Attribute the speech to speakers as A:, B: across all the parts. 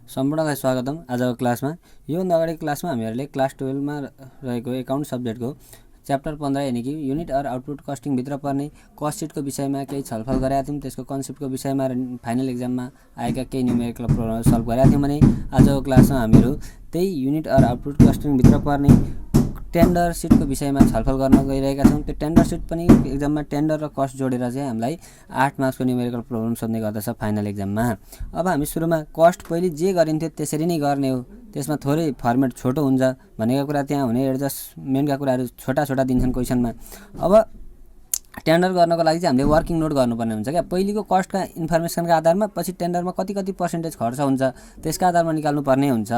A: सम्पूर्णलाई स्वागतम। आजको क्लासमा योभन्दा अगाडिको क्लासमा हामीहरूले क्लास 12 मा रहेको एकाउन्ट सब्जेक्टको च्याप्टर 15 यानि कि युनिट अर आउटपुट कस्टिङ भित्र पर्ने कस्ट सिटको विषयमा केही छलफल गरेका थियौँ। त्यसको कन्सेप्टको विषयमा फाइनल एक्जाममा आएका केही न्युमेरिकल प्रब्लम सल्भ गरेका थियौँ भने आजको क्लासमा हामीहरू त्यही युनिट अर आउटपुट कस्टिङ भित्र पर्ने टेन्डर सिटको विषयमा छलफल गर्न गइरहेका छौँ। त्यो टेन्डर सिट पनि एक्जाममा टेन्डर र कस्ट जोडेर चाहिँ हामीलाई 8 मार्क्सको न्युमेरिकल प्रब्लम सोध्ने गर्दछ फाइनल एक्जाममा। अब हामी सुरुमा कस्ट पहिले जे गरिन्थ्यो त्यसरी नै गर्ने हो। त्यसमा थोरै फर्मेट छोटो हुन्छ भनेको कुरा, त्यहाँ हुने एडजस्टमेन्टका कुराहरू छोटा छोटा दिन्छन् क्वेसनमा। अब टेन्डर गर्नको लागि चाहिँ हामीले वर्किङ नोट गर्नुपर्ने हुन्छ क्या। पहिलेको कस्टका इन्फर्मेसनका आधारमा पछि टेन्डरमा कति पर्सेन्टेज खर्च हुन्छ त्यसका आधारमा निकाल्नुपर्ने हुन्छ।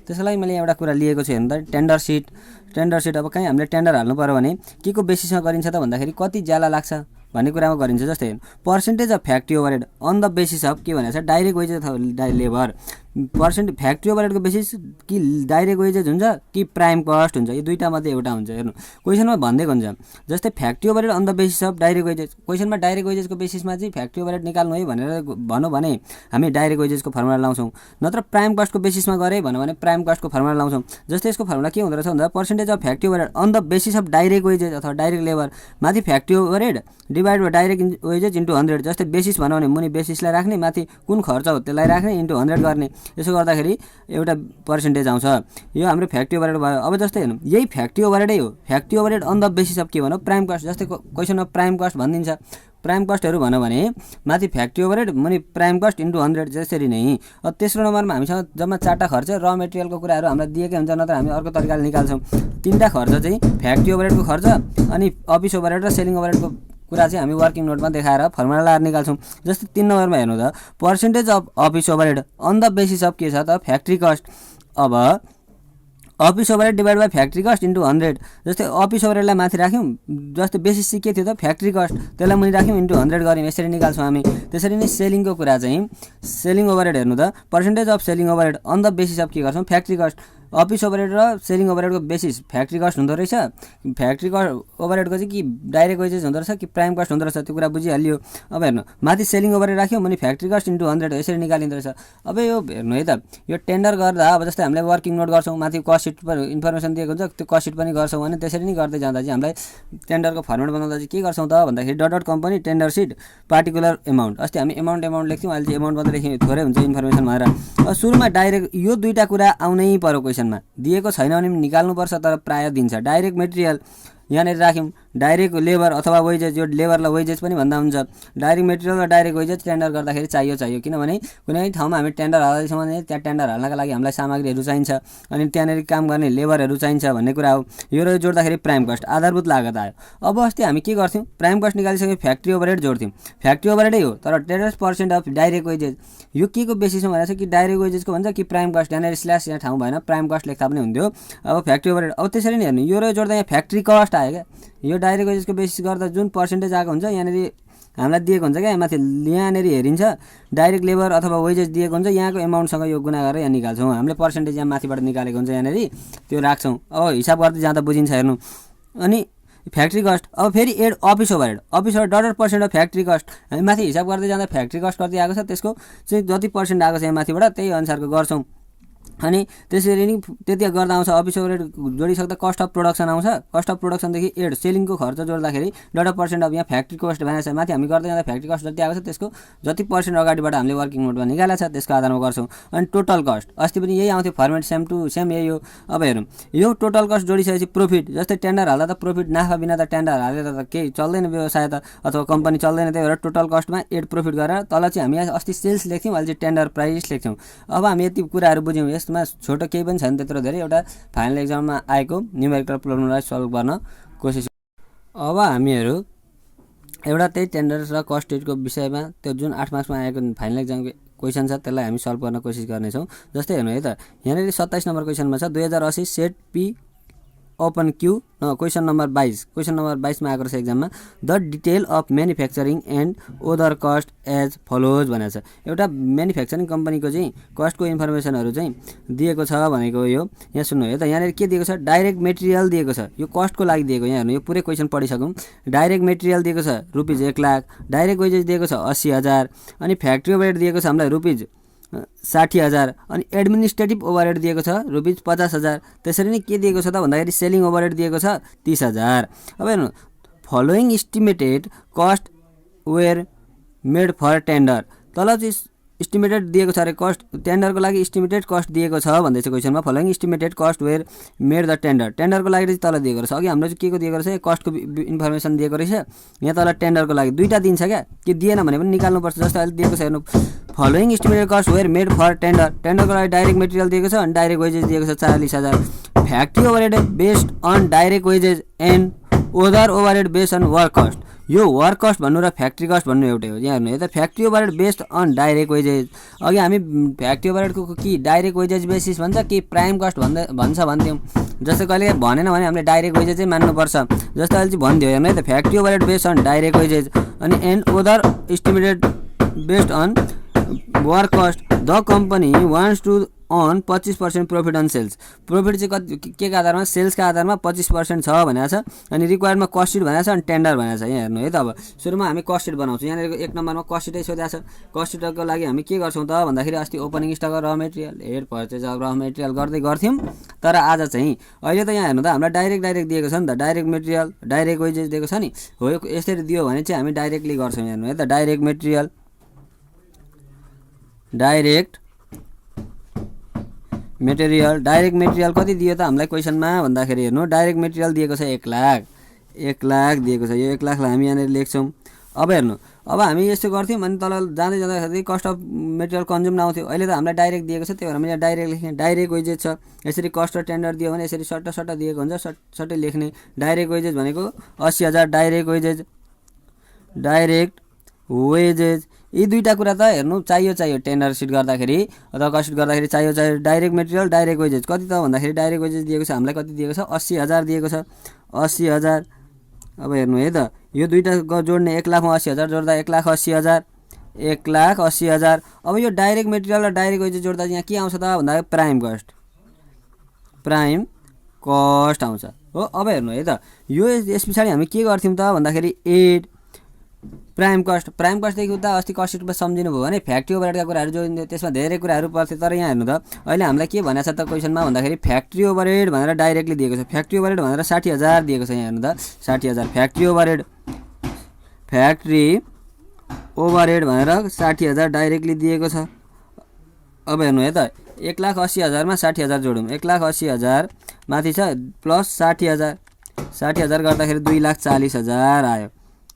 A: त्यसको लागि मैले एउटा कुरा लिएको छु हेर्नु त, टेन्डर सिट। अब कहीँ हामीले टेन्डर हाल्नु पर्यो भने के को बेसिसमा गरिन्छ त भन्दाखेरि कति ज्याला लाग्छ भन्ने कुरामा गरिन्छ। जस्तै percentage of factory overhead on the basis of के भनेको छ, डाइरेक्ट वेजेस अथवा लेबर। फ्याक्ट्री ओभरहेडको बेसिस कि डाइरेक्ट वेजेस हुन्छ कि प्राइम कस्ट हुन्छ, यो दुईटा मध्ये एउटा हुन्छ। हेर्नु क्वेसनमा भनिदिएको हुन्छ, जस्तै factory overhead on the basis of direct wages. क्वेसनमा डाइरेक्ट वेजेसको बेसिसमा चाहिँ फ्याक्ट्री ओभरहेड निकाल्नु है भनेर भनौँ भने हामी डाइरेक्ट वेजेसको फर्मुला लाउँछौँ। नत्र प्राइम कस्टको बेसिसमा गरे भन्यो भने प्राइम कस्टको फर्मुला लाउँछौँ। जस्तै यसको फर्मुला के हुँदो रहेछ भन्दा percentage of factory overhead on the basis of direct wages अथवा डाइरेक्ट लेबर माथि factory overhead divide by direct wages into 100। जस्तै बेसिस भन्यो भने मुनि बेसिसलाई राख्ने, माथि कुन खर्च हो त्यसलाई राख्ने, इन्टु 100 गर्ने। यसो गर्दाखेरि एउटा पर्सेन्टेज आउँछ। यो हाम्रो फ्याक्ट्री ओभरहेड भयो। अब जस्तै हेर्नु यही फ्याक्ट्री ओभरहेडै हो, factory overhead on the basis of के भनौँ, प्राइम कस्ट। जस्तै क्वेसनमा प्राइम कस्ट भनिदिन्छ, प्राइम कस्टहरू भन्यो भने माथि फ्याक्ट्री ओभरहेड मुनि प्राइम कस्ट इन्टु 100 जसरी नै। अब तेस्रो नम्बरमा हामीसँग जम्मा 4टा खर्च र मेटेरियलको कुराहरू हामीलाई दिएकै हुन्छ, नत्र हामी अर्को तरिकाले निकाल्छौँ। 3टा खर्च चाहिँ फ्याक्ट्री ओभरहेडको खर्च अनि अफिस ओभरहेड र सेलिङ ओभरहेडको कुरा चाहिँ हामी वर्किङ नोटमा देखाएर फर्मुला लगाएर निकाल्छौँ। जस्तै 3 नम्बरमा हेर्नु त, percentage of office overhead on the basis of के छ त, फ्याक्ट्री कस्ट। अब office overhead divide by factory cost into 100। जस्तै अफिस ओभरहेडलाई माथि राख्यौँ, जस्तै बेसिस चाहिँ के थियो त फ्याक्ट्री कस्ट, त्यसलाई मुनि राख्यौँ इन्टु 100 गऱ्यौँ, यसरी निकाल्छौँ हामी। त्यसरी नै सेलिङको कुरा चाहिँ सेलिङ ओभरहेड हेर्नु त, percentage of selling overhead on the basis of के गर्छौँ, फ्याक्ट्री कस्ट। अफिस ओभरहेड र सेलिङ ओभरहेडको बेसिस फ्याक्ट्री कस्ट हुँदो रहेछ। फ्याक्ट्री कस्ट ओभरहेडको चाहिँ कि डाइरेक्ट वेजेस हुँदो रहेछ कि प्राइम कस्ट हुँदो रहेछ, त्यो कुरा बुझिहालियो। अब हेर्नु माथि सेलिङ ओभरहेड राख्यौँ भने फ्याक्ट्री कस्ट इन्टु 100 यसरी निकालिँदो रहेछ। अब यो हेर्नु है त, यो टेन्डर गर्दा अब जस्तै हामीले वर्किङ नोट गर्छौँ, माथि कस्ट सिट पर इन्फर्मेसन दिएको हुन्छ, त्यो कस्ट सिट पनि गर्छौँ। अनि त्यसरी नै गर्दै जाँदा चाहिँ हामीलाई टेन्डरको फर्मेट बनाउँदा चाहिँ के गर्छौँ त भन्दाखेरि dot company tender sit particular amount. अस्ति हामी एमाउन्ट लेख्थ्यौँ, अहिले चाहिँ एमाउन्ट मात्रै लेख्यौँ, थोरै हुन्छ इन्फर्मेसन भनेर। अब सुरुमा डाइरेक्ट यो दुईवटा कुरा आउनै पर्यो, क्वेसनमा दिएको छैन भने निकाल्नुपर्छ, तर प्रायः दिन्छ। डाइरेक्ट मेटेरियल यहाँनिर राख्यौँ, डाइरेक्ट लेबर अथवा वेजेस, यो लेबरलाई वेजेस पनि भन्दा हुन्छ। डाइरेक्ट मेटेरियल र डाइरेक्ट वेजेस टेन्डर गर्दाखेरि चाहियो, किनभने कुनै ठाउँमा हामी टेन्डर हाल्दैछौँ भने त्यहाँ टेन्डर हाल्नका लागि हामीलाई सामग्रीहरू चाहिन्छ अनि त्यहाँनिर काम गर्ने लेबरहरू चाहिन्छ भन्ने कुरा हो। यो र जोड्दाखेरि प्राइम कस्ट आधारभूत लागत आयो। अब अस्ति हामी के गर्थ्यौँ, प्राइम कस्ट निकालिसक्यो, फ्याक्ट्री ओभरहेड जोड्थ्यौँ। फ्याक्ट्री ओभरहेडै हो तर 10% अफ डाइरेक्ट वेजेस, यो के को बेसिसमा भनेको छ कि डाइरेक्ट वेजेसको भन्छ कि प्राइम कस्ट, यहाँनिर स्ल्यास यहाँ ठाउँ भएन, प्राइम कस्ट लेख्दा पनि हुन्थ्यो। अब फ्याक्ट्री ओभरहेड, अब त्यसरी नै हेर्नु यो र जोड्दा यहाँ फ्याक्ट्री कस्ट आयो क्या। यो डाइरेक्ट वेजेसको बेसिस गर्दा जुन पर्सेन्टेज आएको हुन्छ यहाँनिर हामीलाई दिएको हुन्छ क्या, माथि यहाँनिर हेरिन्छ डाइरेक्ट लेबर अथवा वेजेस दिएको हुन्छ, यहाँको एमाउन्टसँग यो गुणा गरेर यहाँ निकाल्छौँ। हामीले पर्सेन्टेज यहाँ माथिबाट निकालेको हुन्छ, यहाँनिर त्यो राख्छौँ। अब हिसाब गर्दै जाँदा बुझिन्छ हेर्नु। अनि फ्याक्ट्री कस्ट, अब फेरि add office overhead $% of factory cost. हामी माथि हिसाब गर्दै जाँदा फ्याक्ट्री कस्ट कति आएको छ त्यसको चाहिँ जति पर्सेन्ट आएको छ यहाँ माथिबाट त्यही अनुसारको गर्छौँ। अनि त्यसरी नै त्यति गर्दा आउँछ अफिस ओभरहेड जोडिसक्दा कस्ट अफ प्रोडक्सन आउँछ। कस्ट अफ प्रोडक्सनदेखि एड सेलिङको खर्च जोड्दाखेरि $% अफ यहाँ फ्याक्ट्री कस्ट भनेको छ। माथि हामी गर्दै जाँदा फ्याक्ट्री कस्ट जति आएको छ त्यसको जति पर्सेन्ट अगाडिबाट हामीले वर्किङ नोटमा निकालेको छ त्यसको आधारमा गर्छौँ। अनि टोटल कस्ट अस्ति पनि यही आउँथ्यो, फर्मेट सेम टु सेम यही हो। अब हेरौँ यो टोटल कस्ट जोडिसकेपछि प्रोफिट, जस्तै टेन्डर हाल्दा त प्रोफिट, नाफा बिना त टेन्डर हालेर त केही चल्दैन व्यवसाय त अथवा कम्पनी चल्दैन, त्यही भएर टोटल कस्टमा एड प्रोफिट गरेर तल चाहिँ हामी अस्ति सेल्स लेख्थ्यौँ, अहिले चाहिँ टेन्डर प्राइस लेख्छौँ। अब हामी यति कुराहरू बुझ्यौँ, यसमा छोटो केही पनि छैन त्यत्रो धेरै, एउटा फाइनल एक्जाममा आएको न्युमेरिकल प्रब्लमलाई सल्भ गर्न कोसिस। अब हामीहरू एउटा त्यही टेन्डर र कस्ट सिटको विषयमा त्यो जुन 8 मार्क्समा आएको फाइनल एक्जामको क्वेसन छ त्यसलाई हामी सल्भ गर्न कोसिस गर्नेछौँ। जस्तै हेर्नु है त, यहाँनिर 27 नम्बर क्वेसनमा छ 2080 set P open Q question number 22 मा आएको रहेछ एक्जाममा। The detail of manufacturing and other cost as follows भनेको छ। एउटा म्यानुफ्याक्चरिङ कम्पनीको चाहिँ कस्टको इन्फर्मेसनहरू चाहिँ दिएको छ भनेको यो यहाँ सुन्नु है त। यहाँनिर के दिएको छ, डाइरेक्ट मेटेरियल दिएको छ, यो कस्टको लागि दिएको। यहाँ हेर्नु यो पुरै क्वेसन पढिसकौँ। डाइरेक्ट मेटेरियल दिएको छ रुपिज 1 लाख, डाइरेक्ट वेजेस दिएको छ 80,000, अनि फ्याक्ट्री ओभरहेड दिएको छ हामीलाई रुपिज 60,000 अनि एडमिनिस्ट्रेटिभ ओभरहेड दिएको छ रुपिज 50,000। त्यसरी नै के दिएको छ त भन्दाखेरि सेलिङ ओभरहेड दिएको छ 30,000। अब हेर्नु following estimated cost where made for tender, तल चाहिँ इस्टिमेटेड दिएको छ अरे कस्ट, टेन्डरको लागि इस्टिमेटेड कस्ट दिएको छ भन्दैछ क्वेसनमा। Following estimated cost where made the tender, टेन्डरको लागि चाहिँ तल दिएको रहेछ। अघि हाम्रो चाहिँ के को दिएको रहेछ, कस्टको इन्फर्मेसन दिएको रहेछ, यहाँ तल टेन्डरको लागि दुईवटा दिन्छ क्या, के दिएन भने पनि निकाल्नुपर्छ। जस्तो अहिले दिएको छ हेर्नु, following estimated cost where made for tender, टेन्डरको लागि डाइरेक्ट मेटेरियल दिएको छ अनि डाइरेक्ट वेजेस दिएको छ 40,000। Factory overhead based on direct wages and other overhead based on work cost, यो वर्क कस्ट भन्नु र फ्याक्ट्री कस्ट भन्नु एउटै हो। यहाँ हेर्नु यता factory overhead based on direct wages, अघि हामी फ्याक्ट्री ओभरहेडको कि डाइरेक्ट वेजेस बेसिस भन्छ कि प्राइम कस्ट भन्छ भन्थ्यौँ। जस्तो कहिले भनेन भने हामीले डाइरेक्ट वेजेस चाहिँ मान्नुपर्छ। जस्तो अहिले चाहिँ भनिदियो हेर्नु है त, factory overhead based on direct wages अनि and other estimated based on work cost, the company wants to on 25% profit on sales, profit चाहिँ कति के का आधारमा, सेल्सका आधारमा 25% छ भनेको छ। अनि रिक्वायर्डमा कस्ट सिट भनेको छ अनि टेन्डर भनेको छ। यहाँ हेर्नु है त, अब सुरुमा हामी कस्ट सिट बनाउँछौँ। यहाँनिर 1 नम्बरमा कस्ट सिटै सोधेको छ। कस्ट सिटको लागि हामी के गर्छौँ त भन्दाखेरि अस्ति ओपनिङ स्टक र मेटेरियल, हेड पर्चेज अफ र मेटेरियल गर्दै गर्थ्यौँ, तर आज चाहिँ अहिले त यहाँ हेर्नु त हामीलाई डाइरेक्ट दिएको छ नि त, डाइरेक्ट मेटेरियल डाइरेक्ट वेजेस दिएको छ नि हो। यसरी दियो भने चाहिँ हामी डाइरेक्टली गर्छौँ। हेर्नु है त, डाइरेक्ट मेटेरियल डाइरेक्ट मेटेरियल कति दियो त हामीलाई क्वेसनमा भन्दाखेरि हेर्नु, डाइरेक्ट मेटेरियल दिएको छ 1 लाख दिएको छ। यो 1 लाखलाई हामी यहाँनिर लेख्छौँ। अब हेर्नु, अब हामी यस्तो गर्थ्यौँ अनि तल जाँदै जाँदाखेरि कस्ट अफ मेटेरियल कन्ज्युम नआउँथ्यो। अहिले त हामीलाई डाइरेक्ट दिएको छ, त्यही भएर मैले डाइरेक्ट लेखेँ। डाइरेक्ट वेजेस छ, यसरी कस्ट र टेन्डर दियो भने यसरी सट्ट दिएको हुन्छ, सट्टै लेख्ने। डाइरेक्ट वेजेस भनेको 80,000 डाइरेक्ट वेजेस यी दुईवटा कुरा त हेर्नु चाहियो टेन्डर सिट गर्दाखेरि अथवा कस्ट सिट गर्दाखेरि चाहियो। डाइरेक्ट मेटेरियल डाइरेक्ट वेजेस कति त भन्दाखेरि डाइरेक्ट वेजेस दिएको छ हामीलाई, कति दिएको छ 80,000 दिएको छ 80,000। अब हेर्नु है त, यो दुईवटा जोड्ने 1 लाखमा 80,000 जोड्दा 1,80,000। अब यो डाइरेक्ट मेटेरियल र डाइरेक्ट वेजेस जोड्दा यहाँ के आउँछ त भन्दा प्राइम कस्ट आउँछ हो। अब हेर्नु है त, यो यस पछाडि हामी के गर्थ्यौँ त भन्दाखेरि एड प्राइम कस्टदेखि उता अस्ति कस्ट सिटमा सम्झिनु भयो भने फ्याक्ट्री ओभरहेडका कुराहरू जोडिन्थ्यो, त्यसमा धेरै कुराहरू पर्थ्यो। तर यहाँ हेर्नु त अहिले हामीलाई के भनेको छ त क्वेसनमा भन्दाखेरि फ्याक्ट्री ओभरहेड भनेर डाइरेक्टली दिएको छ। फ्याक्ट्री ओभरहेड भनेर 60,000 दिएको छ। यहाँ हेर्नु त 60,000 फ्याक्ट्री ओभरहेड भनेर 60,000 डाइरेक्टली दिएको छ। अब हेर्नु है त, 1,80,000 मा 60,000 जोडौँ, 1,80,000 माथि छ प्लस 60,000 गर्दाखेरि 2,40,000 आयो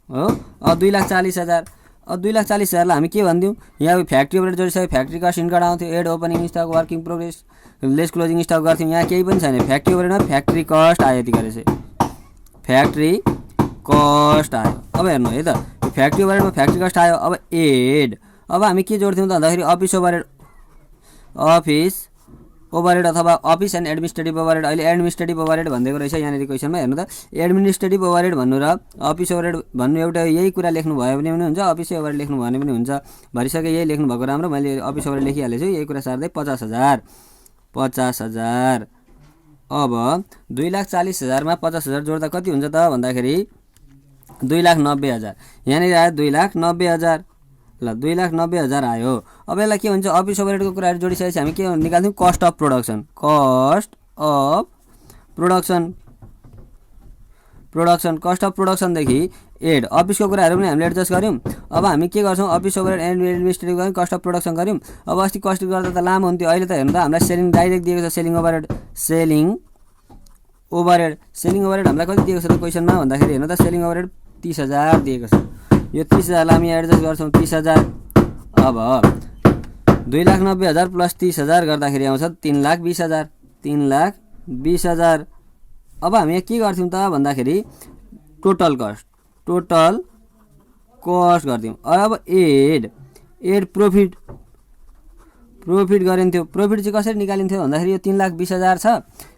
A: हो। अब 2,40,000, अब 2,40,000लाई हामी के भनिदिउँ, यहाँ फ्याक्ट्री ओभरहेड जोडिसक्यो, फ्याक्ट्री कस्ट इन्कम आउँथ्यो, add opening stock working progress less closing stock गर्थ्यौँ। यहाँ केही पनि छैन, फ्याक्ट्री ओभरहेडमा फ्याक्ट्री कस्ट आयो, यति गरेर फ्याक्ट्री कस्ट आयो। अब हेर्नु है त, फ्याक्ट्री ओभरहेडमा फ्याक्ट्री कस्ट आयो। अब एड, अब हामी के जोड्थ्यौँ त भन्दाखेरि अफिस ओभरहेड अथवा अफिस एन्ड एडमिनिस्ट्रेटिभ ओभरहेड। अहिले एडमिनिस्ट्रेटिभ ओभरहेड भनिदिएको रहेछ यहाँनिर क्वेसनमा। हेर्नु त, एडमिनिस्ट्रेटिभ ओभरहेड भन्नु र अफिस ओभरहेड भन्नु एउटा यही कुरा लेख्नु भयो भने पनि हुन्छ, अफिस ओभरहेड लेख्नु भयो भने पनि हुन्छ। भरिसक्यो यही लेख्नु भएको राम्रो, मैले अफिस ओभरहेड लेखिहालेछु। यही कुरा सार्दै 50,000। अब 2,40,000 मा 50,000 जोड्दा कति हुन्छ त भन्दाखेरि 2,90,000। यहाँनिर आयो 2,90,000। ल 2,90,000 आयो। अब यसलाई के भन्छ, अफिस ओभरहेडको कुराहरू जोडिसकेपछि हामी के निकाल्छौँ, कस्ट अफ प्रोडक्सनदेखि एड अफिसको कुराहरू पनि हामीले एडजस्ट गऱ्यौँ। अब हामी के गर्छौँ, अफिस ओभरहेड एन्ड एडमिनिस्ट्रेटिभ गऱ्यौँ, कस्ट अफ प्रोडक्सन गऱ्यौँ। अब अस्ति कस्ट गर्दा त लामो हुन्थ्यो, अहिले त हेर्नु त हामीलाई सेलिङ डाइरेक्ट दिएको छ। सेलिङ ओभरहेड हामीलाई कति दिएको छ त क्वेसनमा भन्दाखेरि हेर्नु त, सेलिङ ओभरहेड 30,000 दिएको छ। यो 30,000लाई हामी एडजस्ट गर्छौँ 30,000। अब 2,90,000 प्लस 30,000 गर्दाखेरि आउँछ 3,20,000। अब हामी यहाँ के गर्थ्यौँ त भन्दाखेरि टोटल कस्ट गर्थ्यौँ। अब एड प्रफिट गरिन्थ्यो। प्रफिट चाहिँ कसरी निकालिन्थ्यो भन्दाखेरि यो 3,20,000 छ,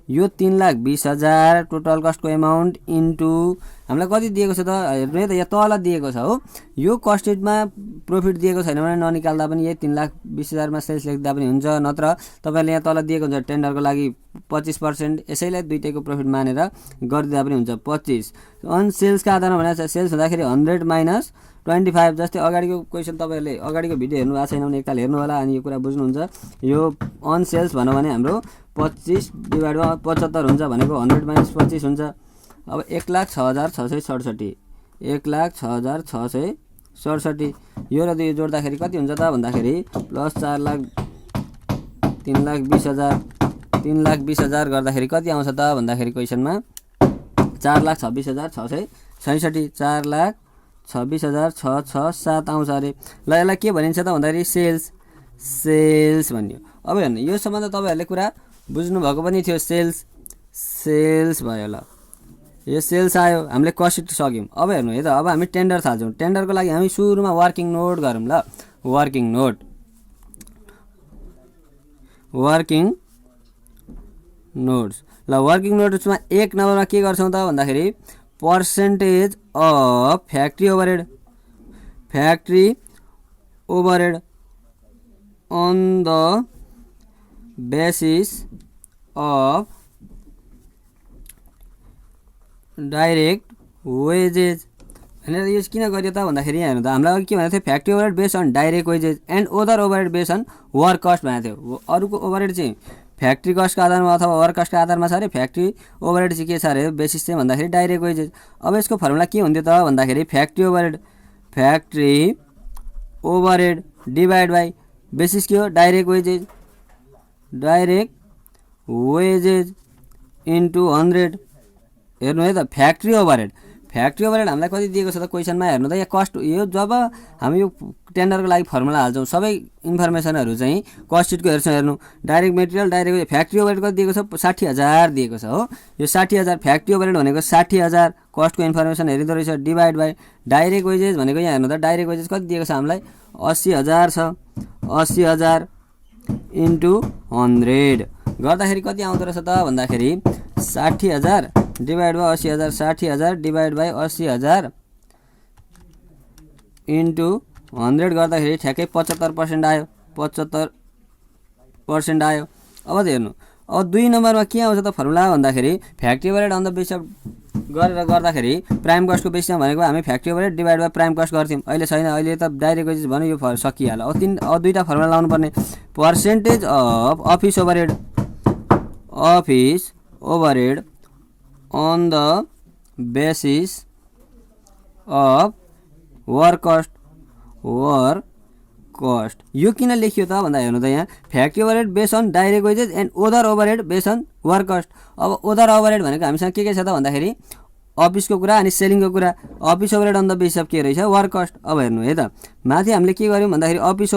A: यो 3,20,000 टोटल कस्टको एमाउन्ट इन्टु हामीलाई कति दिएको छ त हेर्नु है त, यहाँ तल दिएको छ हो। यो कस्ट सिटमा प्रफिट दिएको छैन भने ननिकाल्दा पनि यही 3,20,000 मा सेल्स लेख्दा पनि हुन्छ, नत्र तपाईँले यहाँ तल दिएको हुन्छ टेन्डरको लागि 25%, यसैलाई दुईटैको प्रफिट मानेर गरिदिँदा पनि हुन्छ 25। अनि सेल्सका आधारमा भनेको छ, सेल्स हुँदाखेरि 100 माइनस 25 जस्तै अगाडिको क्वेसन तपाईँहरूले अगाडिको भिडियो हेर्नु भएको छैन भने एकताल हेर्नु होला अनि यो कुरा बुझ्नुहुन्छ। यो अन सेल्स भन्यो भने हाम्रो 25 डिभाइड बाइ 75 हुन्छ भनेको 100 माइनस 25 हुन्छ। अब 1,06,667 1,06,667 यो र यो जोड्दाखेरि कति हुन्छ त भन्दाखेरि प्लस 3,20,000 3,20,000 गर्दाखेरि कति आउँछ त भन्दाखेरि क्वेसनमा 4,26,667 4,26,667 आउँछ अरे। ल यसलाई के भनिन्छ त भन्दाखेरि सेल्स भन्यो। अब हेर्नु यो सम्बन्ध तपाईँहरूले कुरा बुझ्नु भएको पनि थियो। सेल्स भयो। ल यो सेल्स आयो, हामीले कस्ट सिट सक्यौँ। अब हेर्नु है त, अब हामी टेन्डर थाल्छौँ। टेन्डरको लागि हामी सुरुमा वर्किङ नोट गरौँ। ल वर्किङ नोट्स ल वर्किङ नोट्समा 1 नम्बरमा के गर्छौँ त भन्दाखेरि percentage of factory overhead on the basis of direct wages भनेर यो किन गरियो त भन्दाखेरि यहाँ हेर्नु त हामीलाई के भनेको थियो, factory overhead base on direct wages and other overhead base on work cost भनेको थियो। अरूको ओभरहेड चाहिँ फ्याक्ट्री कस्टको आधारमा अथवा वर्क कस्टको आधारमा छ अरे, फ्याक्ट्री ओभरहेड चाहिँ के छ अरे बेसिस चाहिँ भन्दाखेरि डाइरेक्ट वेजेज। अब यसको फर्मुला के हुन्थ्यो त भन्दाखेरि factory overhead divide by basis के हो डाइरेक्ट वेजेज इन्टु 100। हेर्नु है त फ्याक्ट्री ओभरहेड हामीलाई कति दिएको छ त क्वेसनमा हेर्नु त यहाँ कस्ट। यो जब हामी यो टेन्डरको लागि फर्मुला हाल्छौँ सबै इन्फर्मेसनहरू चाहिँ कस्ट सिटको हेर्छौँ। हेर्नु direct material direct factory overhead कति दिएको छ 60,000 दिएको छ हो। यो 60,000 फ्याक्ट्री ओभरहेड भनेको 60,000 कस्टको इन्फर्मेसन हेरिँदो रहेछ डिभाइड बाई डाइरेक्ट वेजेज भनेको यहाँ हेर्नु त डाइरेक्ट वेजेज कति दिएको छ हामीलाई 80,000 छ। 80,000 इन्टु 100 गर्दाखेरि कति आउँदो रहेछ त भन्दाखेरि 60,000 divide by 80,000 60,000 divide by 80,000 into 100 गर्दाखेरि ठ्याक्कै 75% आयो। 75% आयो। अब हेर्नु अब 2 नम्बरमा के आउँछ त फर्मुला भन्दाखेरि factory overhead on the base of गरेर गर्दाखेरि प्राइम कस्टको बेसमा भनेको हामी factory overhead divide by prime cost गर्थ्यौँ। अहिले छैन, अहिले त डाइरेक्ट वेजेस भन्यो यो सकिहाल्यो। अब दुईवटा फर्मुला लाउनु पर्ने percentage of office overhead on the basis of work cost यो किन लेखियो त भन्दा हेर्नु त यहाँ factory overhead base on direct wages and other overhead base on work cost. अब ओदर ओभरहेड भनेको हामीसँग के छ त भन्दाखेरि अफिसको कुरा अनि सेलिङको कुरा। Office overhead on the base of के रहेछ वर्क कस्ट। अब हेर्नु है त माथि हामीले के गर्यौँ भन्दाखेरि अफिस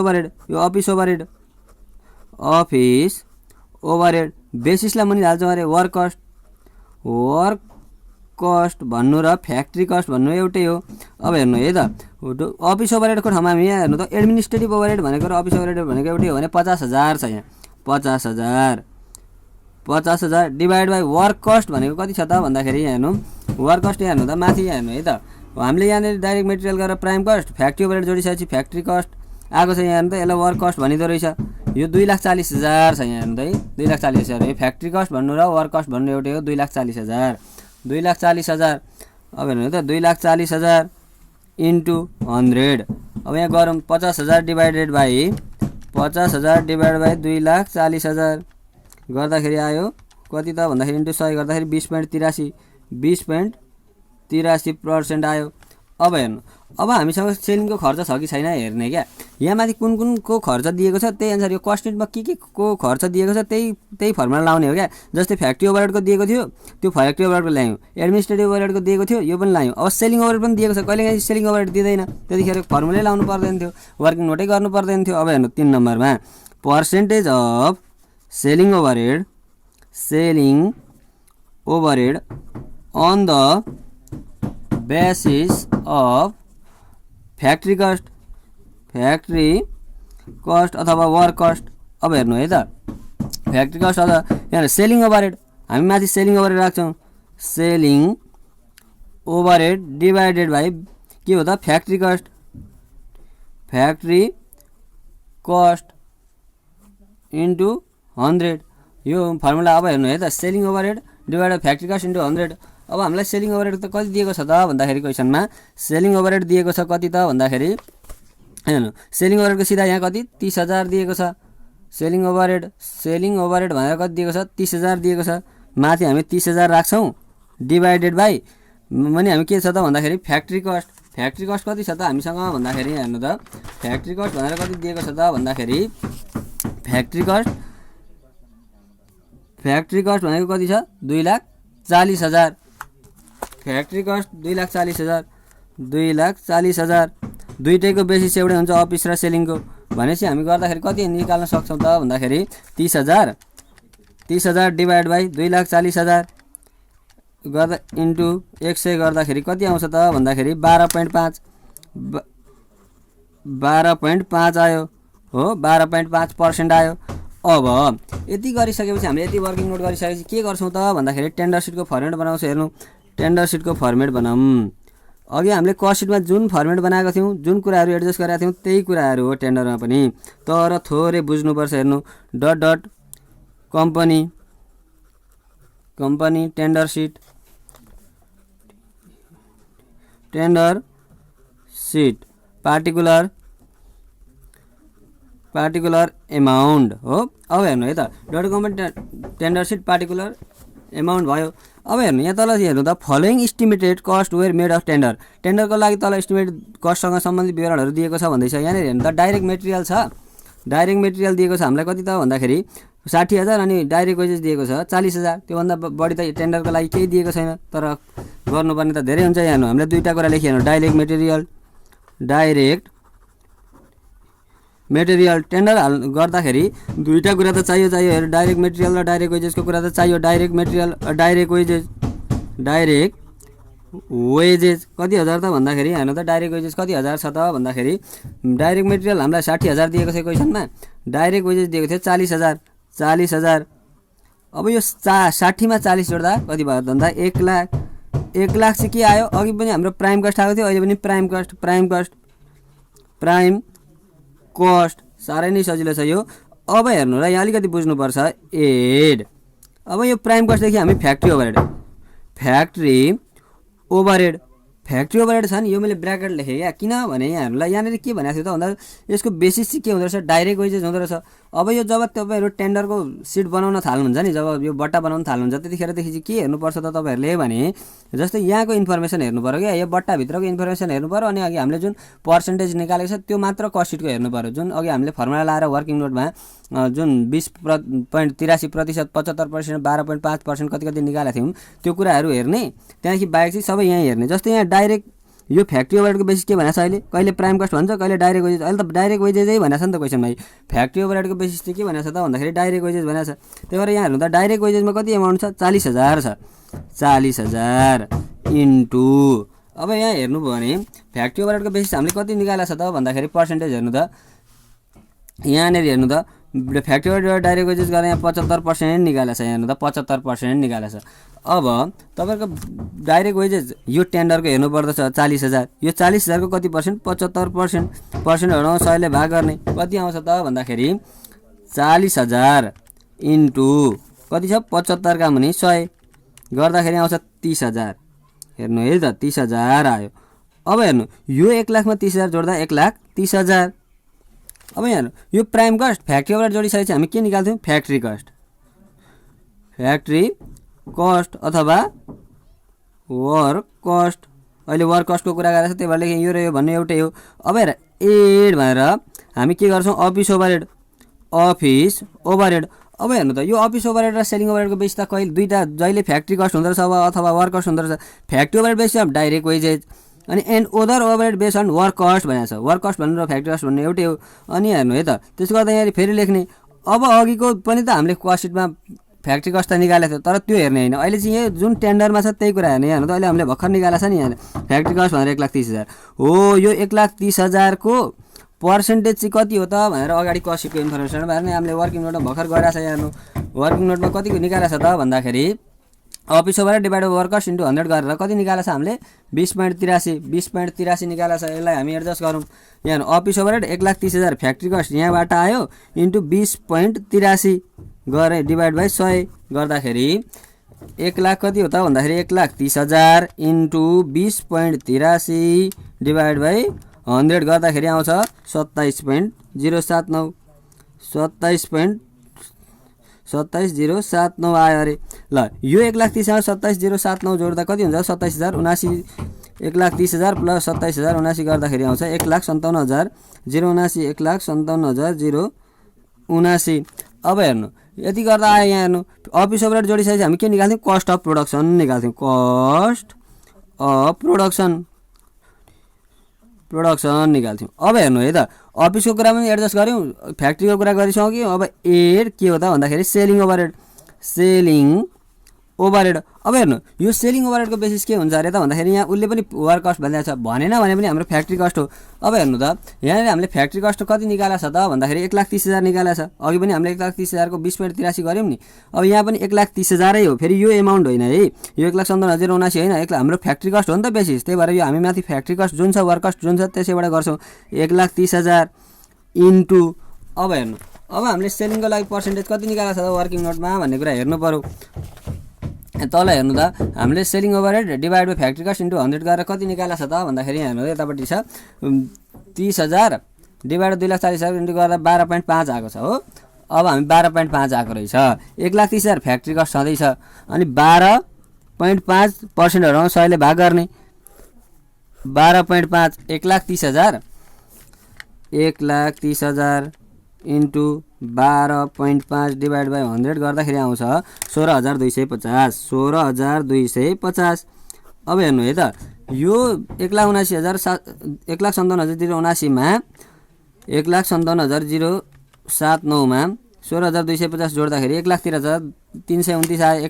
A: ओभरहेड बेसिसलाई मुनि हाल्छौँ अरे वर्क कस्ट भन्नु र फ्याक्ट्री कस्ट भन्नु एउटै हो। अब हेर्नु है त अफिस ओभरहेडको ठाउँमा हामी यहाँ हेर्नु त एडमिनिस्ट्रेटिभ ओभरहेड भनेको र अफिस ओभरहेड भनेको एउटै हो भने 50,000 छ। यहाँ 50,000 डिभाइड बाई वर्क कस्ट भनेको कति छ त भन्दाखेरि यहाँ हेर्नु वर्क कस्ट यहाँ हेर्नु त माथि यहाँ हेर्नु है त हामीले यहाँनिर डाइरेक्ट मेटेरियल गरेर प्राइम कस्ट फ्याक्ट्री ओभरहेड जोडिसकेपछि फ्याक्ट्री कस्ट आएको छ। यहाँ हेर्नु त यसलाई वर्क कस्ट भनिँदो रहेछ। यो 2,40,000 छ। यहाँ हेर्नु त है 2,40,000 यो फ्याक्ट्री कस्ट भन्नु र वर्क कस्ट भन्नु एउटै हो 2,40,000। अब हेर्नु त 2,40,000 इन्टु 100। अब यहाँ गरौँ 50,000 डिभाइडेड बाई 2,40,000 गर्दाखेरि आयो कति त भन्दाखेरि इन्टु 100 गर्दाखेरि 20.83% आयो। अब हेर्नु अब हामीसँग सेलिङको खर्च छ कि छैन हेर्ने क्या। यहाँ माथि कुनको खर्च दिएको छ त्यही अनुसार यो कस्ट सिटमा के को खर्च दिएको छ त्यही फर्मुला लाउने हो क्या। जस्तै फ्याक्ट्री ओभरहेडको दिएको थियो त्यो फ्याक्ट्री ओभरहेडको ल्यायौँ, एडमिनिस्ट्रेटिभ ओभरहेडको दिएको थियो यो पनि ल्यायौँ। अब सेलिङ ओभरहेड पनि दिएको छ, कहिलेकाहीँ सेलिङ ओभरहेड दिँदैन त्यतिखेर फर्मुलै लाउनु पर्दैन थियो, वर्किङ नोटै गर्नु पर्दैन थियो। अब हेर्नु 3 नम्बरमा percentage of selling overhead on the basis of factory cost अथवा वर्क कस्ट। अब हेर्नु है त फ्याक्ट्री कस्ट अथवा यहाँ सेलिङ ओभरहेड हामी माथि सेलिङ ओभरहेड राख्छौँ। सेलिङ ओभरहेड डिभाइडेड बाई के हो त फ्याक्ट्री कस्ट इन्टु 100 यो फर्मुला। अब हेर्नु है त selling overhead divided factory cost into 100 अब हामीलाई सेलिङ ओभरहेड त कति दिएको छ त भन्दाखेरि क्वेसनमा सेलिङ ओभरहेड दिएको छ कति त भन्दाखेरि हेर्नु सेलिङ ओभरहेडको सिधा यहाँ कति 30,000 दिएको छ। सेलिङ ओभरहेड भनेर कति दिएको छ 30,000 दिएको छ। माथि हामी 30,000 राख्छौँ डिभाइडेड बाई अनि हामी के छ त भन्दाखेरि फ्याक्ट्री कस्ट कति छ त हामीसँग भन्दाखेरि हेर्नु त फ्याक्ट्री कस्ट भनेर कति दिएको छ त भन्दाखेरि फ्याक्ट्री कस्ट भनेको कति छ 2,40,000। फ्याक्ट्री कस्ट 2,40,000 दुईटैको बेसिस एउटै हुन्छ अफिस र सेलिङको भनेपछि हामी गर्दाखेरि कति निकाल्न सक्छौँ त भन्दाखेरि 30,000 डिभाइड बाई 2,40,000 गर्दा इन्टु 100 गर्दाखेरि कति आउँछ त भन्दाखेरि 12.5 आयो हो 12.5% आयो। अब यति गरिसकेपछि हामीले यति वर्किङ नोट गरिसकेपछि के गर्छौँ त भन्दाखेरि टेन्डर सिटको फर्मेट बनाउँछ। हेर्नु टेन्डर सिटको फर्मेट बनाऊँ। अघि हामीले कस्ट सिटमा जुन फर्मेट बनाएको थियौँ जुन कुराहरू एडजस्ट गरेका थियौँ त्यही कुराहरू हो टेन्डरमा पनि, तर थोरै बुझ्नुपर्छ। हेर्नु dot company tender sit particular amount हो। अब हेर्नु है त dot company tender sit particular amount भयो। अब हेर्नु यहाँ तल हेर्नु त following estimated cost where made of टेन्डरको लागि तल इस्टिमेटेड कस्टसँग सम्बन्धित विवरणहरू दिएको छ भन्दैछ। यहाँनिर हेर्नु त डाइरेक्ट मेटेरियल छ, डाइरेक्ट मेटेरियल दिएको छ हामीलाई कति त भन्दाखेरि 60,000 अनि डाइरेक्ट वेजेस दिएको छ 40,000। त्योभन्दा बढी त टेन्डरको लागि केही दिएको छैन, तर गर्नुपर्ने त धेरै हुन्छ। यहाँ हामीले दुईवटा कुरा लेखिहाल्नु डाइरेक्ट मेटेरियल टेन्डर गर्दाखेरि दुईवटा कुरा त चाहियो। हेर्नु डाइरेक्ट मेटेरियल र डाइरेक्ट वेजेसको कुरा त चाहियो। डाइरेक्ट मेटेरियल डाइरेक्ट वेजेस कति हजार त भन्दाखेरि हेर्नु त डाइरेक्ट वेजेस कति हजार छ त भन्दाखेरि डाइरेक्ट मेटेरियल हामीलाई 60,000 दिएको छ क्वेसनमा, डाइरेक्ट वेजेस दिएको थियो 40,000। अब यो 60 मा 40 जोड्दा कति भयो भन्दा 1 लाख। 1 लाख चाहिँ के आयो? अघि पनि हाम्रो प्राइम कस्ट आएको थियो, अहिले पनि प्राइम कस्ट साह्रै नै सजिलो छ यो। अब हेर्नु र यहाँ अलिकति बुझ्नुपर्छ एड। अब यो प्राइम कस्टदेखि हामी फ्याक्ट्री ओभरहेड छ नि, यो मैले ब्र्याकेट लेखेँ क्या, किनभने यहाँहरूलाई यहाँनिर के भनेको थियो त भन्दा यसको बेसिस चाहिँ के हुँदो रहेछ डाइरेक्ट वेजेस हुँदो रहेछ। अब यो जब तपाईँहरू टेन्डरको सिट बनाउन थाल्नुहुन्छ नि, जब यो बट्टा बनाउन थाल्नुहुन्छ त्यतिखेरदेखि चाहिँ के हेर्नुपर्छ त तपाईँहरूले भने जस्तै यहाँको इन्फर्मेसन हेर्नु पऱ्यो क्या, यो बट्टाभित्रको इन्फर्मेसन हेर्नु पऱ्यो अनि अघि हामीले जुन पर्सेन्टेज निकालेको छ त्यो मात्र कस्ट सिटको हेर्नु पऱ्यो। जुन अघि हामीले फर्मुला लाएर वर्किङ नोटमा जुन 20.83%, 75%, 12.5% कति निकालेको थियौँ त्यो कुराहरू हेर्ने, त्यहाँदेखि बाहेक चाहिँ सबै यहीँ हेर्ने। जस्तै यहाँ डाइरेक्ट यो फ्याक्ट्री ओभरहेडको बेसिस के भनेको छ अहिले, कहिले प्राइम कस्ट भन्छ कहिले डाइरेक्ट वेजेस। अहिले त डाइरेक्ट वेजेसै भनेको छ नि त क्वेसनमा। फ्याक्ट्री ओभरहेडको बेसिस चाहिँ के भनेको छ त भन्दाखेरि डाइरेक्ट वेजेस भनेको छ। त्यही भएर यहाँ हेर्नु त डाइरेक्ट वेजेसमा कति एमाउन्ट छ 40,000 छ। 40,000 इन्टु अब यहाँ हेर्नुभयो भने फ्याक्ट्री ओभरहेडको बेसिस हामीले कति निकालेको छ त भन्दाखेरि पर्सेन्टेज हेर्नु त यहाँनिर हेर्नु त फ्याक्ट्री ओभरहेड डाइरेक्ट वेजेस गरेर यहाँ 75% निकालेको छ। यहाँ हेर्नु त 75% निकालेको छ। अब तपाईँको डाइरेक्ट वेजेस यो टेन्डरको हेर्नु पर्दछ 40,000, यो 40,000 को कति पर्सेन्ट 75%। पर्सेन्टहरू 100 ले भाग गर्ने कति आउँछ त भन्दाखेरि 40,000 इन्टु कति छ 75 का मुनि 100 गर्दाखेरि आउँछ 30,000। हेर्नु है त 30,000 आयो। अब हेर्नु यो 1 लाखमा 30,000 जोड्दा 1,30,000। अब हेर्नु यो प्राइम कस्ट फ्याक्ट्री ओभरहेड जोडिसकेपछि हामी के निकाल्थ्यौँ फ्याक्ट्री कस्ट अथवा वर्क कस्ट। अहिले वर्क कस्टको कुरा गरेको छ त्यही भएर लेखेँ, यो र यो भन्ने एउटै हो। अब हेर एड भनेर हामी के गर्छौँ अफिस ओभरहेड। अब हेर्नु त यो अफिस ओभरहेड र सेलिङ ओभरहेडको बेस त कहिले दुईवटा जहिले फ्याक्ट्री कस्ट हुँदो रहेछ अथवा वर्क कस्ट हुँदो रहेछ। Factory overhead base of direct wages अनि and other overhead base on work cost भनेको छ। वर्क कस्ट भन्नु र फ्याक्ट्री कस्ट भन्ने एउटै हो। अनि हेर्नु है त त्यसो गर्दा यहाँ फेरि लेख्ने। अब अघिको पनि त हामीले कस्ट सिटमा फ्याक्ट्री कस्ट त निकालेको थियो, तर त्यो हेर्ने होइन। अहिले चाहिँ यो जुन टेन्डरमा छ त्यही कुरा हेर्ने। हेर्नु त अहिले हामीले भर्खर निकालेको छ नि यहाँ फ्याक्ट्री कस्ट भनेर 1,30,000 हो। यो 1,30,000 को पर्सेन्टेज चाहिँ कति हो त भनेर अगाडि कस्ट सिटको इन्फर्मेसन हेर्ने। हामीले वर्किङ नोटमा भर्खर गरेको छ। हेर्नु वर्किङ नोटमा कतिको निकालेको छ त भन्दाखेरि office overhead divide work cost into 100 गरेर कति निकालेको छ हामीले 20.83 निकालेको छ। यसलाई हामी एडजस्ट गरौँ। यहाँ अफिस ओभरहेड 1,30,000 फ्याक्ट्री कस्ट यहाँबाट आयो इन्टु 20.83 गरे डिभाइड बाई 100 गर्दाखेरि 1 लाख कति हो त भन्दाखेरि 1,30,000 इन्टु 20.83 डिभाइड बाई 100 गर्दाखेरि आउँछ 27.079 27.079 आयो अरे। ल यो 1,30,000 27.079 जोड्दा कति हुन्छ 27,079 1,30,000 प्लस 27,079 गर्दाखेरि आउँछ 1,57,079 1,57,079। अब हेर्नु यति गर्दा आयो यहाँ हेर्नु अफिस ओभरहेड जोडिसकेपछि हामी के निकाल्थ्यौँ कस्ट अफ प्रोडक्सन निकाल्थ्यौँ कस्ट अफ प्रोडक्सन निकाल्थ्यौँ। अब हेर्नु है त अफिसको कुरा पनि एडजस्ट गऱ्यौँ फ्याक्ट्रीको कुरा गरिसक्यौँ। अब एड के हो त भन्दाखेरि सेलिङ ओभरहेड। अब हेर्नु यो सेलिङ ओभरहेडको बेसिस के हुन्छ अरे त भन्दाखेरि यहाँ उसले पनि वर्क कस्ट भनिरहेको छ भनेन भने पनि हाम्रो फ्याक्ट्री कस्ट हो। अब हेर्नु त यहाँनिर हामीले फ्याक्ट्री कस्ट कति निकालेको छ त भन्दाखेरि 1,30,000 निकालेको छ। अघि पनि हामीले 1,30,000 को 20.83 गऱ्यौँ नि। अब यहाँ पनि 1,30,000 हो फेरि यो एमाउन्ट होइन है यो 1,57,079 होइन हाम्रो फ्याक्ट्री कस्ट हो नि त बेसिस। त्यही भएर यो हामी माथि फ्याक्ट्री कस्ट जुन छ वर्क कस्ट जुन छ त्यसैबाट गर्छौँ 1,30,000 इन्टु। अब हेर्नु अब हामीले सेलिङको लागि पर्सेन्टेज कति निकालेको छ त वर्किङ नोटमा भन्ने कुरा हेर्नु पर्यो। तल हेर्नु त हामीले selling overhead divide by factory cost into 100 गरेर कति निकालेको छ त भन्दाखेरि हेर्नु यतापट्टि छ 30,000 डिभाइड 2,40,000 इन्टु गरेर 12.5 आएको छ हो। अब हामी 12.5 आएको रहेछ 1,30,000 फ्याक्ट्री कस्ट छँदैछ अनि 12.5%हरू 100 ले भाग गर्ने 12.5 1,30,000 इन्टु 12.5 डिभाइड बाई 100 गर्दाखेरि आउँछ 16,250। अब हेर्नु है त यो 1,57,079 मा 1,57,079 मा 16,250 जोड्दाखेरि 1,73,329 आयो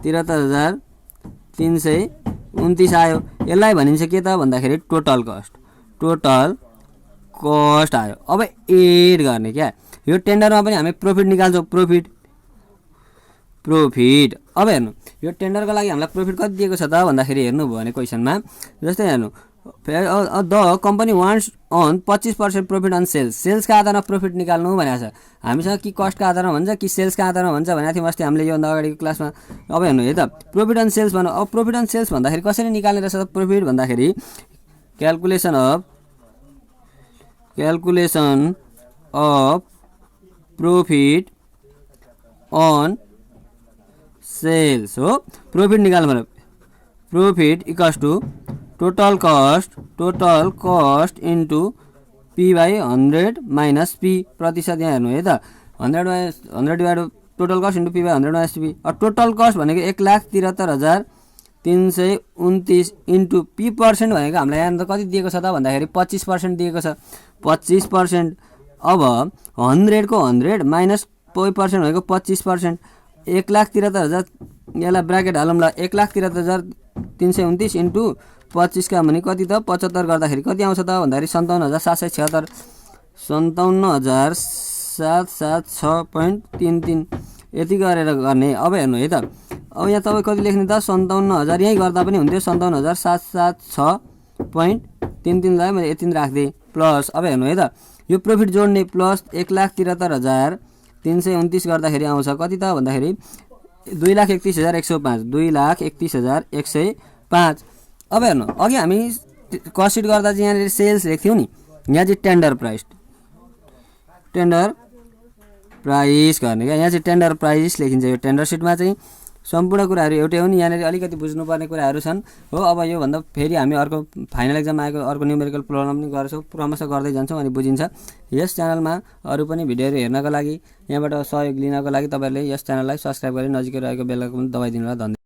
A: 1,73,329 आयो। यसलाई भनिन्छ के त भन्दाखेरि टोटल कस्ट आयो। अब एड गर्ने क्या यो टेन्डरमा पनि हामी प्रफिट निकाल्छौँ प्रफिट। अब हेर्नु यो टेन्डरको लागि हामीलाई प्रफिट कति दिएको छ त भन्दाखेरि हेर्नु भयो भने क्वेसनमा जस्तै हेर्नु the company wants on 25% profit on सेल्सका आधारमा प्रफिट निकाल्नु भनेको छ। हामीसँग कि कस्टका आधारमा भन्छ कि सेल्सका आधारमा भन्छ भनेको थियौँ अस्ति हामीले योभन्दा अगाडिको क्लासमा। अब हेर्नु है त प्रफिट अन सेल्स भनौँ। अब प्रफिट अन सेल्स भन्दाखेरि कसरी निकाल्ने रहेछ प्रफिट भन्दाखेरि calculation of profit on sales हो। प्रफिट निकाल्नु पर्यो profit equals to total cost into P by 100 minus P प्रतिशत। यहाँ हेर्नु है त 100 divide total cost into P by 100 minus P. Total cost भनेको 1,73,329 इन्टु पी पर्सेन्ट भनेको हामीलाई यहाँ कति दिएको छ त भन्दाखेरि 25% दिएको छ 25%। अब 100 को 100 माइनस पर्सेन्ट भनेको 25%। 1,73,000 यसलाई ब्राकेट हालौँ ल 1,73,329 इन्टु 25 का भने कति त 75 गर्दाखेरि कति आउँछ त भन्दाखेरि 57,776 57,776.33 यति गरेर गर्ने। अब हेर्नु है त अब यहाँ तपाईँ कति लेख्ने त 57,000 यहीँ गर्दा पनि हुन्थ्यो 57,776.33 लाई मैले यति राख्दिएँ प्लस। अब हेर्नु है त यो प्रफिट जोड्ने प्लस 1,73,329 गर्दाखेरि आउँछ कति त भन्दाखेरि 2,31,105 2,31,105। अब हेर्नु अघि हामी कस्ट सिट गर्दा चाहिँ यहाँनिर सेल्स लेख्थ्यौँ नि यहाँ चाहिँ टेन्डर प्राइस गर्ने क्या यहाँ चाहिँ टेन्डर प्राइस लेखिन्छ। यो टेन्डर सिटमा चाहिँ सम्पूर्ण कुराहरू एउटै हो नि यहाँनिर अलिकति बुझ्नुपर्ने कुराहरू छन् हो। अब योभन्दा फेरि हामी अर्को फाइनल एक्जाम आएको अर्को न्युमेरिकल प्रब्लम पनि गर्छौँ क्रमशः गर्दै जान्छौँ अनि बुझिन्छ। यस च्यानलमा अरू पनि भिडियोहरू हेर्नको लागि यहाँबाट सहयोग लिनको लागि तपाईँहरूले यस च्यानललाई सब्सक्राइब गरी नजिकै रहेको बेल आइकन दबाइदिनु होला। धन्यवाद।